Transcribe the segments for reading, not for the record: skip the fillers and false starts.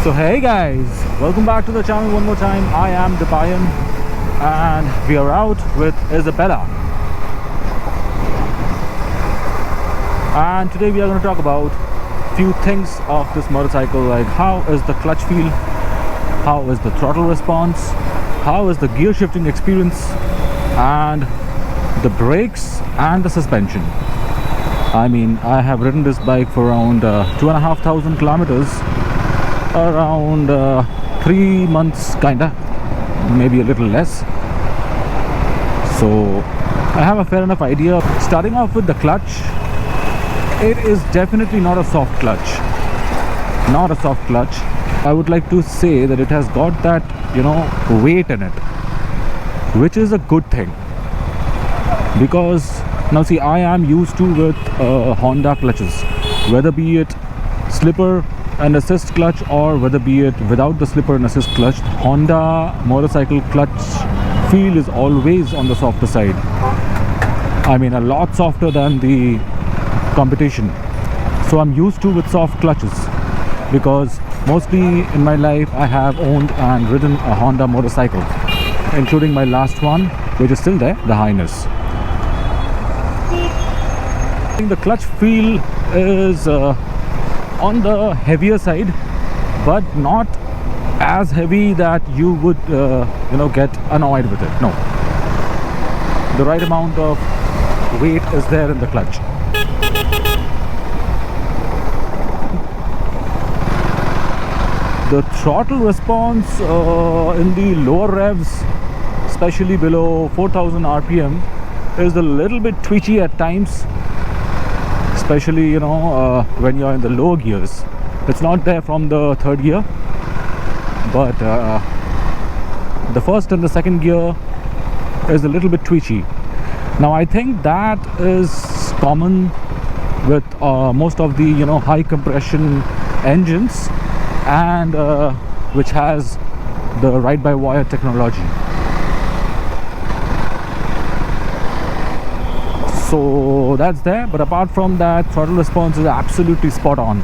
So hey guys, welcome back to the channel one more time. I am Deepayan and we are out with Isabella. And today we are going to talk about few things of this motorcycle, like how is the clutch feel, how is the throttle response, how is the gear shifting experience, and the brakes and the suspension. I mean, I have ridden this bike for around 2,500 kilometers, around 3 months kinda, maybe a little less, so I have a fair enough idea. Starting off with the clutch, it is definitely not a soft clutch, not a soft clutch. I would like to say that it has got that, weight in it, which is a good thing, because now see, I am used to with Honda clutches, whether be it slipper and assist clutch or whether be it without the slipper and assist clutch. Honda motorcycle clutch feel is always on the softer side. I mean, a lot softer than the competition. So I'm used to with soft clutches, because mostly in my life I have owned and ridden a Honda motorcycle, including my last one, which is still there, the Highness. I think the clutch feel is on the heavier side, but not as heavy that you would get annoyed with it. No, the right amount of weight is there in the clutch. The throttle response in the lower revs, especially below 4000 rpm, is a little bit twitchy at times, especially when you're in the lower gears. It's not there from the third gear, but the first and the second gear is a little bit twitchy. Now I think that is common with most of the high compression engines, and which has the ride-by-wire technology. So that's there, but apart from that, throttle response is absolutely spot on.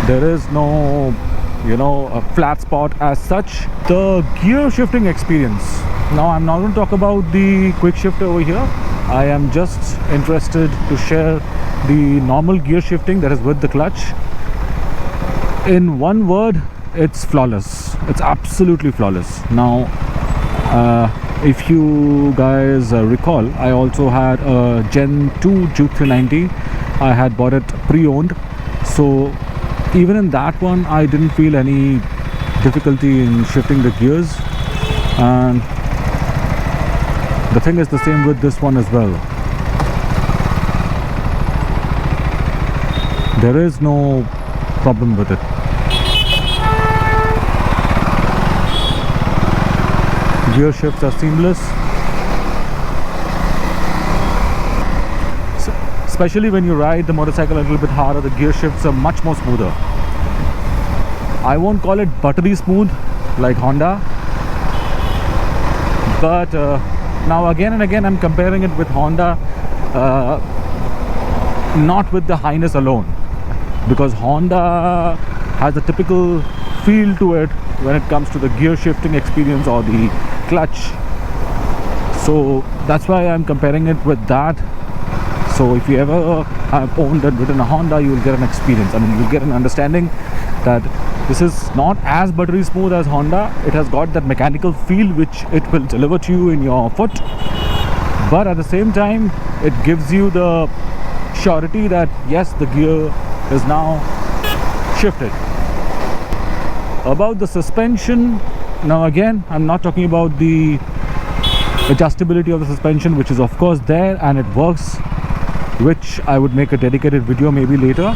There is no a flat spot as such. The gear shifting experience, now I'm not going to talk about the quick shift over here. I am just interested to share the normal gear shifting that is with the clutch. In one word, it's flawless. It's absolutely flawless. Now if you guys recall, I also had a Gen 2 Juke 390. I had bought it pre-owned, so even in that one I didn't feel any difficulty in shifting the gears, and the thing is the same with this one as well. There is no problem with it. Gear shifts are seamless, especially when you ride the motorcycle a little bit harder. The gear shifts are much more smoother. I won't call it buttery smooth like Honda, but now again and again I'm comparing it with Honda, not with the Highness alone, because Honda has a typical feel to it when it comes to the gear shifting experience or the clutch. So that's why I'm comparing it with that. So if you ever have owned and ridden a Honda, you will get an experience. I mean, you'll get an understanding that this is not as buttery smooth as Honda. It has got that mechanical feel which it will deliver to you in your foot, but at the same time it gives you the surety that yes, the gear is now shifted. About the suspension, now again I'm not talking about the adjustability of the suspension, which is of course there and it works, which I would make a dedicated video maybe later,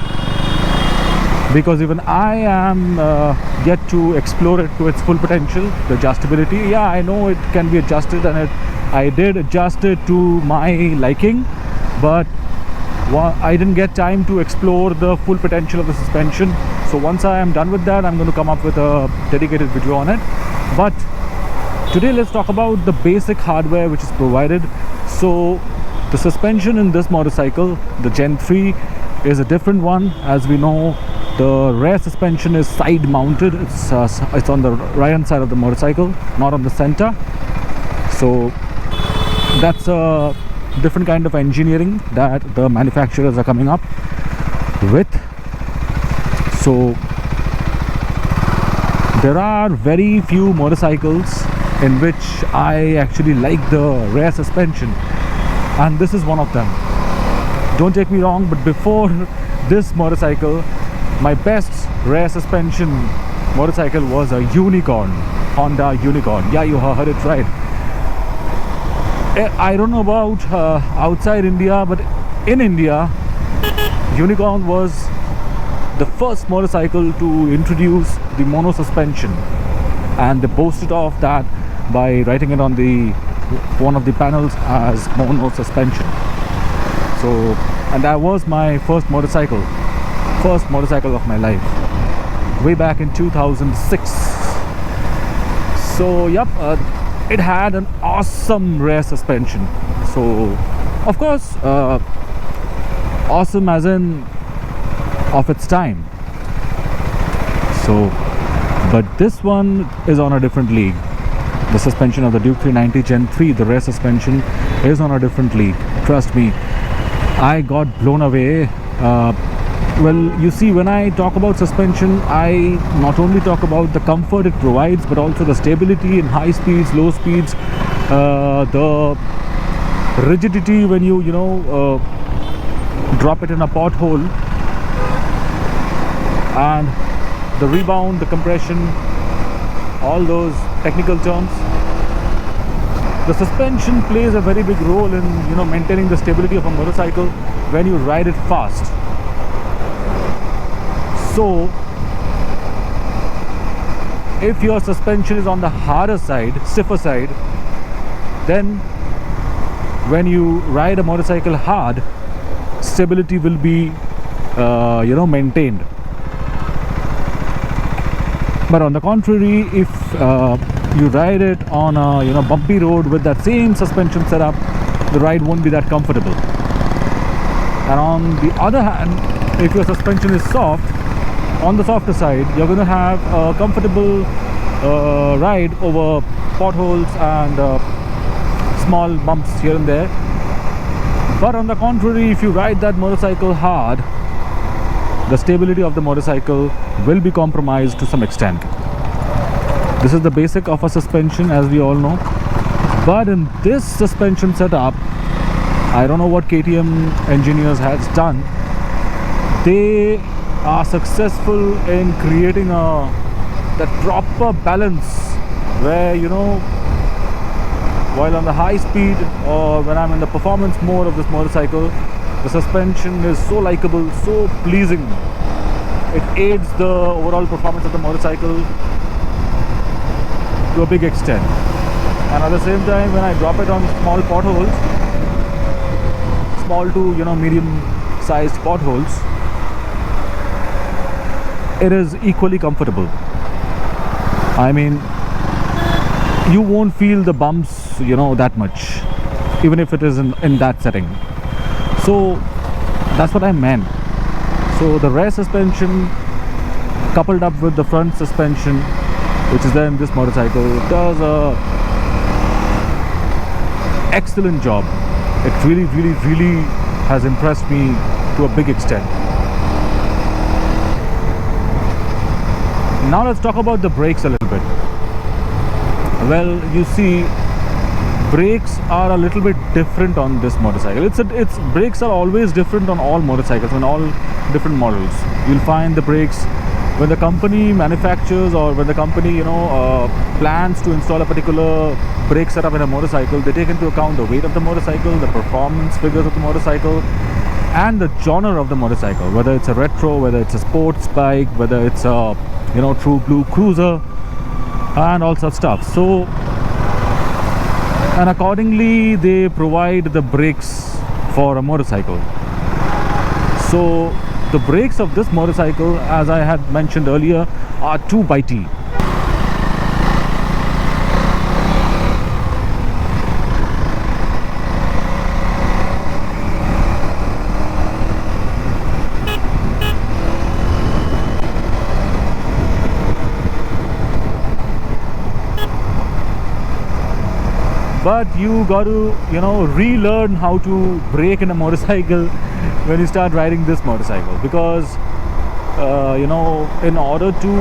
because even I am yet to explore it to its full potential. The adjustability, yeah, I know it can be adjusted, and I did adjust it to my liking, but I didn't get time to explore the full potential of the suspension. So once I am done with that, I'm going to come up with a dedicated video on it. But today let's talk about the basic hardware which is provided. So the suspension in this motorcycle, the Gen 3, is a different one. As we know, The rear suspension is side mounted. It's on the right hand side of the motorcycle, not on the center. So that's a different kind of engineering that the manufacturers are coming up with. So there are very few motorcycles in which I actually like the rear suspension, and this is one of them. Don't take me wrong, but before this motorcycle, my best rear suspension motorcycle was a Unicorn, Honda Unicorn. Yeah, you heard it right. I don't know about outside India, but in India, Unicorn was the first motorcycle to introduce the mono suspension, and they boasted of that by writing it on the one of the panels as mono suspension. So, and that was my first motorcycle of my life, way back in 2006. So yep, it had an awesome rear suspension. So of course, awesome as in of its time. So, but this one is on a different league. The suspension of the Duke 390 Gen 3, the rear suspension, is on a different league. Trust me, I got blown away. Well, you see, when I talk about suspension, I not only talk about the comfort it provides, but also the stability in high speeds, low speeds, the rigidity when you drop it in a pothole, and the rebound, the compression, all those technical terms. The suspension plays a very big role in maintaining the stability of a motorcycle when you ride it fast. So if your suspension is on the harder side, stiffer side, then when you ride a motorcycle hard, stability will be maintained. But on the contrary, if you ride it on a bumpy road with that same suspension setup, the ride won't be that comfortable. And on the other hand, if your suspension is soft, on the softer side, you're going to have a comfortable ride over potholes and small bumps here and there. But on the contrary, if you ride that motorcycle hard, the stability of the motorcycle will be compromised to some extent. This is the basic of a suspension, as we all know. But in this suspension setup, I don't know what KTM engineers has done. They are successful in creating that proper balance where while on the high speed or when I'm in the performance mode of this motorcycle, the suspension is so likable, so pleasing. It aids the overall performance of the motorcycle to a big extent. And at the same time, when I drop it on small potholes, small to medium sized potholes, it is equally comfortable. I mean, you won't feel the bumps that much, even if it is in that setting. So that's what I meant. So the rear suspension coupled up with the front suspension, which is there in this motorcycle, does a excellent job. It really has impressed me to a big extent. Now let's talk about the brakes a little bit. Well, you see, brakes are a little bit different on this motorcycle. It's brakes are always different on all motorcycles, on all different models. You'll find the brakes when the company manufactures or when the company plans to install a particular brake setup in a motorcycle, they take into account the weight of the motorcycle, the performance figures of the motorcycle, and the genre of the motorcycle, whether it's a retro, whether it's a sports bike, whether it's a true blue cruiser, and all such stuff. So, and accordingly they provide the brakes for a motorcycle. So the brakes of this motorcycle, as I had mentioned earlier, are 2x-T. but you got to, you know, relearn how to brake in a motorcycle when you start riding this motorcycle, because you know, in order to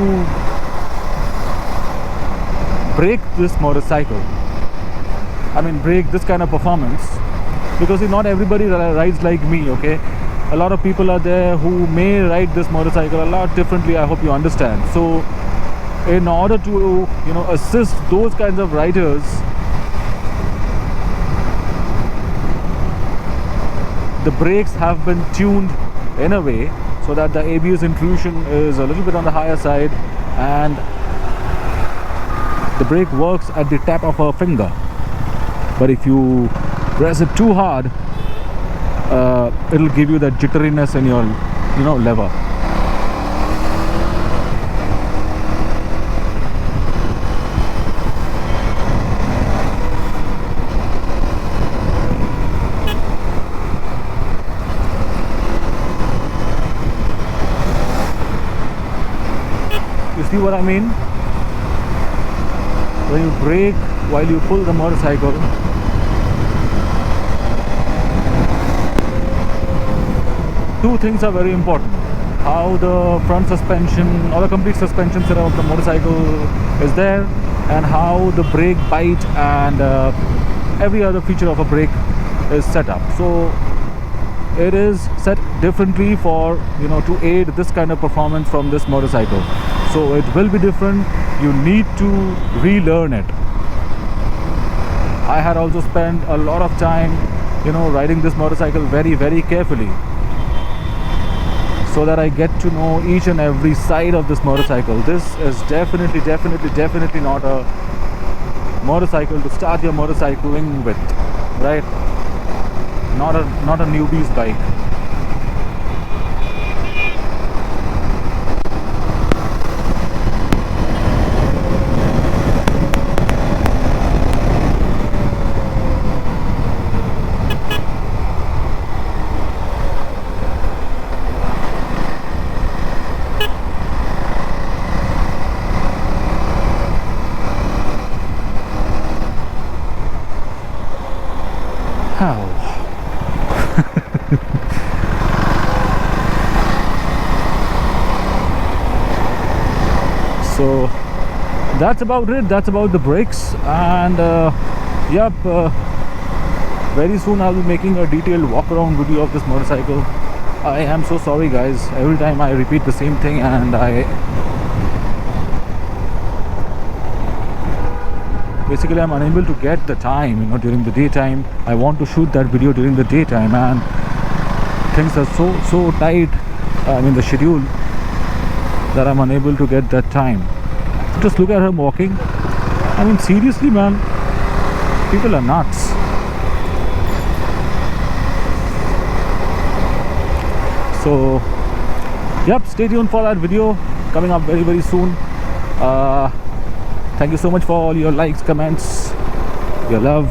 brake this motorcycle, I mean brake this kind of performance, because not everybody rides like me, okay? A lot of people are there who may ride this motorcycle a lot differently, I hope you understand. So in order to, you know, assist those kinds of riders, the brakes have been tuned in a way so that the ABS intrusion is a little bit on the higher side, and the brake works at the tap of a finger. But if you press it too hard, it'll give you that jitteriness in your, you know, lever. You see what I mean? When you brake while you pull the motorcycle, two things are very important. How the front suspension or the complete suspension setup of the motorcycle is there, and how the brake bite and every other feature of a brake is set up. So it is set differently for, you know, to aid this kind of performance from this motorcycle. So it will be different. You need to relearn it. I had also spent a lot of time, you know, riding this motorcycle very, very carefully, so that I get to know each and every side of this motorcycle. This is definitely not a motorcycle to start your motorcycling with, right? Not a newbie's bike. So that's about it. That's about the brakes. And yep, very soon I'll be making a detailed walk around video of this motorcycle. I am so sorry guys, every time I repeat the same thing, and basically I'm unable to get the time, you know, during the daytime. I want to shoot that video during the daytime, and things are so tight, I mean the schedule, that I'm unable to get that time. Just look at him walking. I mean seriously man, people are nuts. So yep, stay tuned for that video coming up very, very soon. Thank you so much for all your likes, comments, your love.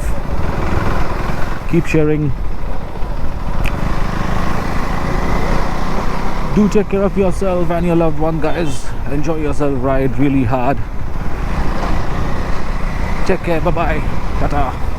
Keep sharing. Do take care of yourself and your loved one, guys. Enjoy yourself, ride really hard. Take care, bye bye, tata.